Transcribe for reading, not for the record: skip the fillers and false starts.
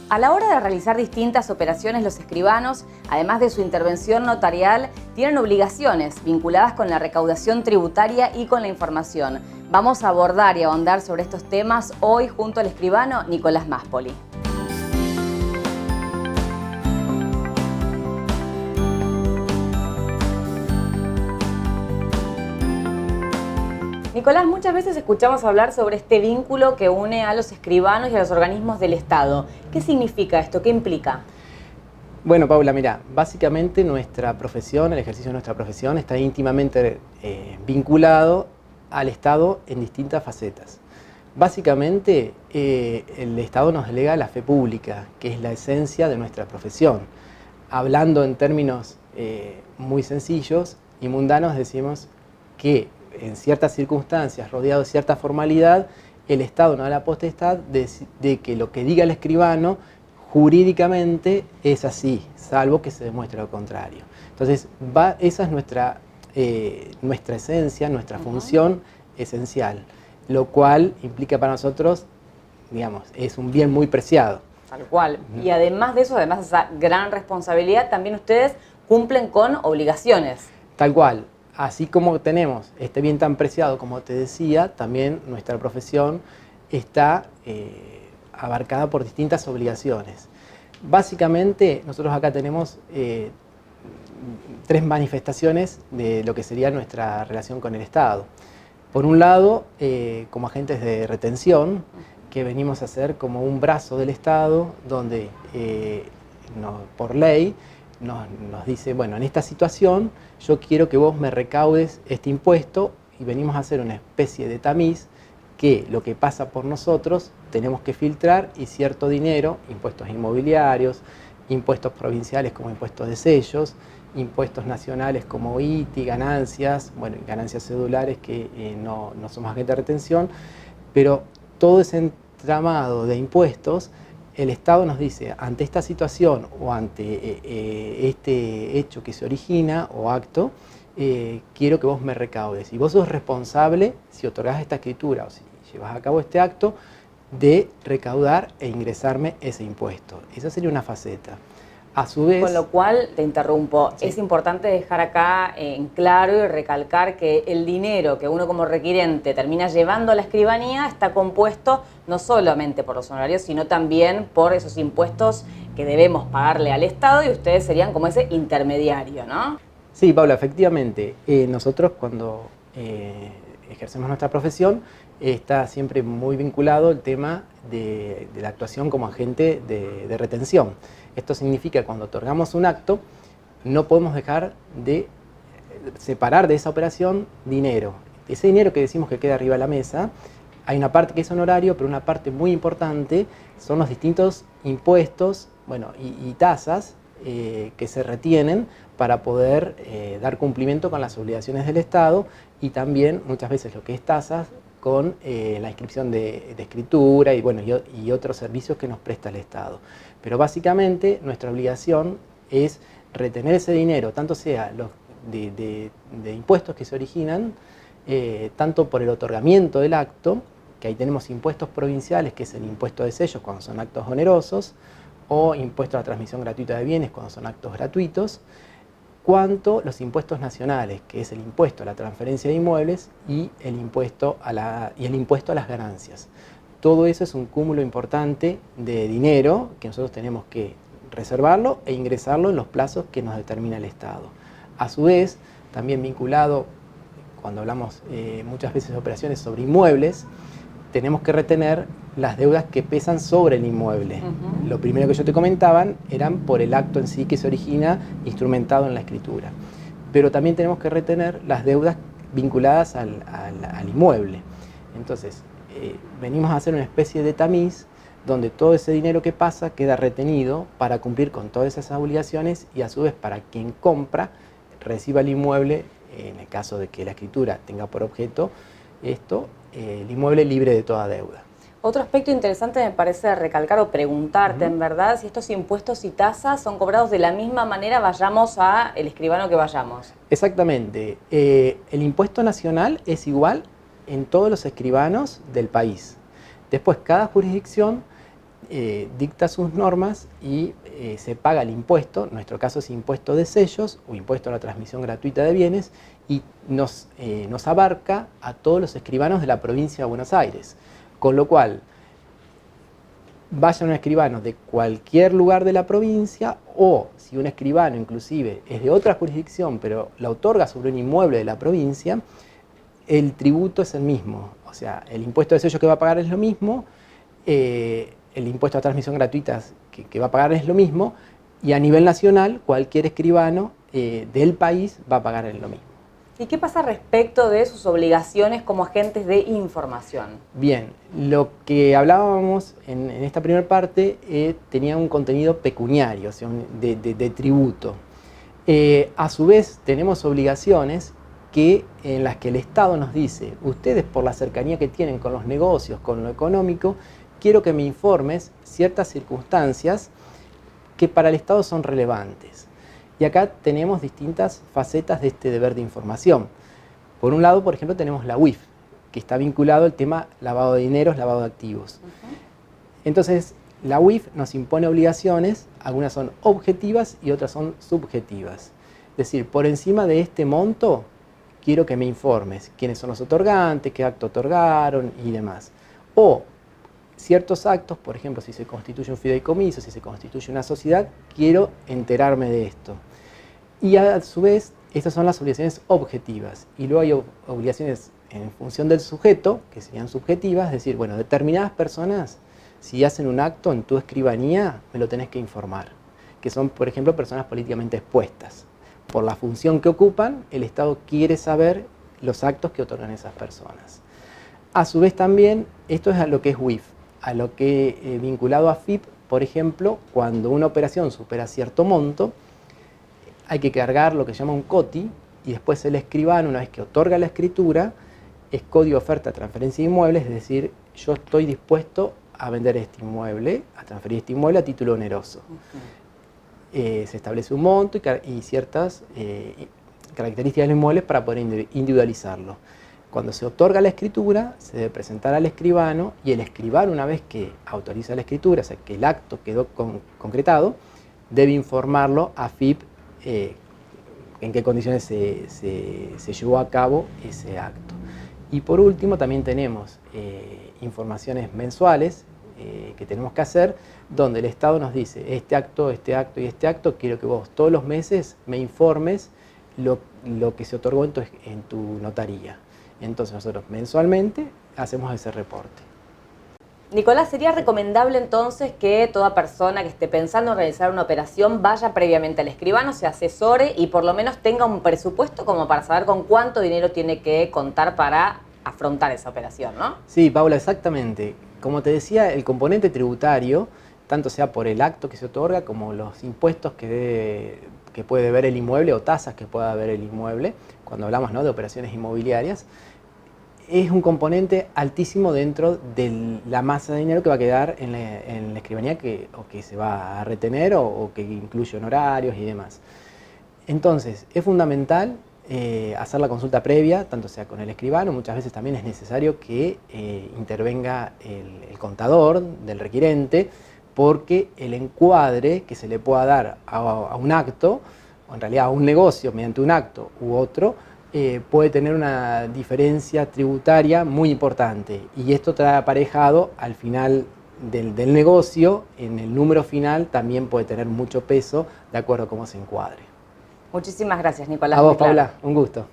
A la hora de realizar distintas operaciones, los escribanos, además de su intervención notarial, tienen obligaciones vinculadas con la recaudación tributaria y con la información. Vamos a abordar y ahondar sobre estos temas hoy junto al escribano Nicolás Máspoli. Nicolás, muchas veces escuchamos hablar sobre este vínculo que une a los escribanos y a los organismos del Estado. ¿Qué significa esto? ¿Qué implica? Bueno, Paula, mira, básicamente nuestra profesión, el ejercicio de nuestra profesión está íntimamente vinculado al Estado en distintas facetas. Básicamente, el Estado nos delega la fe pública, que es la esencia de nuestra profesión. Hablando en términos muy sencillos y mundanos, decimos que en ciertas circunstancias, rodeado de cierta formalidad, el Estado nos da la potestad de que lo que diga el escribano jurídicamente es así, salvo que se demuestre lo contrario. Entonces, esa es nuestra esencia, nuestra función esencial, lo cual implica para nosotros, digamos, es un bien muy preciado. Tal cual. Y además de eso, además de esa gran responsabilidad, también ustedes cumplen con obligaciones. Tal cual. Así como tenemos este bien tan preciado, como te decía, también nuestra profesión está abarcada por distintas obligaciones. Básicamente, nosotros acá tenemos tres manifestaciones de lo que sería nuestra relación con el Estado. Por un lado, como agentes de retención, que venimos a ser como un brazo del Estado, donde por ley nos dice, bueno, en esta situación yo quiero que vos me recaudes este impuesto, y venimos a hacer una especie de tamiz que lo que pasa por nosotros tenemos que filtrar, y cierto dinero, impuestos inmobiliarios, impuestos provinciales como impuestos de sellos, impuestos nacionales como ITI, ganancias, bueno, ganancias cedulares que no somos agentes de retención, pero todo ese entramado de impuestos, el Estado nos dice, ante esta situación o ante este hecho que se origina o acto, quiero que vos me recaudes. Y vos sos responsable, si otorgás esta escritura o si llevas a cabo este acto, de recaudar e ingresarme ese impuesto. Esa sería una faceta. A su vez... Con lo cual, te interrumpo, sí. Es importante dejar acá en claro y recalcar que el dinero que uno como requirente termina llevando a la escribanía está compuesto no solamente por los honorarios, sino también por esos impuestos que debemos pagarle al Estado, y ustedes serían como ese intermediario, ¿no? Sí, Paula, efectivamente. Nosotros cuando ejercemos nuestra profesión está siempre muy vinculado el tema de la actuación como agente de retención. Esto significa que cuando otorgamos un acto, no podemos dejar de separar de esa operación dinero. Ese dinero que decimos que queda arriba de la mesa, hay una parte que es honorario, pero una parte muy importante son los distintos impuestos, bueno, y tasas que se retienen para poder dar cumplimiento con las obligaciones del Estado, y también muchas veces lo que es tasas con la inscripción de escritura y, bueno, y otros servicios que nos presta el Estado. Pero básicamente nuestra obligación es retener ese dinero, tanto sea los de impuestos que se originan, tanto por el otorgamiento del acto, que ahí tenemos impuestos provinciales, que es el impuesto de sellos cuando son actos onerosos, o impuesto a la transmisión gratuita de bienes cuando son actos gratuitos, cuanto los impuestos nacionales, que es el impuesto a la transferencia de inmuebles y el impuesto a las ganancias. Todo eso es un cúmulo importante de dinero que nosotros tenemos que reservarlo e ingresarlo en los plazos que nos determina el Estado. A su vez, también vinculado, cuando hablamos muchas veces de operaciones sobre inmuebles, tenemos que retener las deudas que pesan sobre el inmueble. Lo primero que yo te comentaban eran por el acto en sí que se origina instrumentado en la escritura. Pero también tenemos que retener las deudas vinculadas al inmueble. Entonces, venimos a hacer una especie de tamiz donde todo ese dinero que pasa queda retenido para cumplir con todas esas obligaciones, y a su vez para quien compra reciba el inmueble, en el caso de que la escritura tenga por objeto esto, el inmueble libre de toda deuda. Otro aspecto interesante me parece recalcar o preguntarte, en verdad, si estos impuestos y tasas son cobrados de la misma manera, vayamos a el escribano que vayamos. Exactamente. El impuesto nacional es igual en todos los escribanos del país. Después, cada jurisdicción dicta sus normas y se paga el impuesto, en nuestro caso es impuesto de sellos o impuesto a la transmisión gratuita de bienes, y nos abarca a todos los escribanos de la provincia de Buenos Aires, con lo cual vaya un escribano de cualquier lugar de la provincia, o si un escribano inclusive es de otra jurisdicción pero la otorga sobre un inmueble de la provincia, el tributo es el mismo, o sea, el impuesto de sello que va a pagar es lo mismo, el impuesto a transmisión gratuita que va a pagar es lo mismo, y a nivel nacional cualquier escribano del país va a pagar lo mismo. ¿Y qué pasa respecto de sus obligaciones como agentes de información? Bien, lo que hablábamos en esta primera parte tenía un contenido pecuniario, o sea, de tributo. A su vez tenemos obligaciones en las que el Estado nos dice: ustedes, por la cercanía que tienen con los negocios, con lo económico, quiero que me informes ciertas circunstancias que para el Estado son relevantes. Y acá tenemos distintas facetas de este deber de información. Por un lado, por ejemplo, tenemos la UIF, que está vinculado al tema lavado de dineros, lavado de activos. Entonces, la UIF nos impone obligaciones, algunas son objetivas y otras son subjetivas. Es decir, por encima de este monto, quiero que me informes quiénes son los otorgantes, qué acto otorgaron y demás. O ciertos actos, por ejemplo, si se constituye un fideicomiso, si se constituye una sociedad, quiero enterarme de esto. Y a su vez, estas son las obligaciones objetivas. Y luego hay obligaciones en función del sujeto, que serían subjetivas, es decir, bueno, determinadas personas, si hacen un acto en tu escribanía, me lo tenés que informar. Que son, por ejemplo, personas políticamente expuestas. Por la función que ocupan, el Estado quiere saber los actos que otorgan esas personas. A su vez también, esto es a lo que es UIF, a lo que vinculado a FIP, por ejemplo, cuando una operación supera cierto monto, hay que cargar lo que se llama un COTI, y después el escribano, una vez que otorga la escritura, es código oferta transferencia de inmuebles, es decir, yo estoy dispuesto a vender este inmueble, a transferir este inmueble a título oneroso. Se establece un monto y ciertas características del inmueble para poder individualizarlo. Cuando se otorga la escritura, se debe presentar al escribano, y el escribano, una vez que autoriza la escritura, o sea, que el acto quedó concretado, debe informarlo a FIP en qué condiciones se llevó a cabo ese acto. Y por último también tenemos informaciones mensuales que tenemos que hacer, donde el Estado nos dice: este acto y este acto, quiero que vos todos los meses me informes lo que se otorgó en tu notaría. Entonces nosotros mensualmente hacemos ese reporte. Nicolás, ¿sería recomendable entonces que toda persona que esté pensando en realizar una operación vaya previamente al escribano, se asesore y por lo menos tenga un presupuesto como para saber con cuánto dinero tiene que contar para afrontar esa operación, ¿no? Sí, Paula, exactamente. Como te decía, el componente tributario, tanto sea por el acto que se otorga como los impuestos que puede deber el inmueble o tasas que pueda deber el inmueble, cuando hablamos, ¿no?, de operaciones inmobiliarias, es un componente altísimo dentro de la masa de dinero que va a quedar en la escribanía o que se va a retener o que incluye honorarios y demás. Entonces, es fundamental hacer la consulta previa, tanto sea con el escribano. Muchas veces también es necesario que intervenga el contador del requirente, porque el encuadre que se le pueda dar a un acto, o en realidad a un negocio mediante un acto u otro, puede tener una diferencia tributaria muy importante, y esto trae aparejado al final del negocio, en el número final también puede tener mucho peso de acuerdo a cómo se encuadre. Muchísimas gracias, Nicolás. A vos, Paula, un gusto.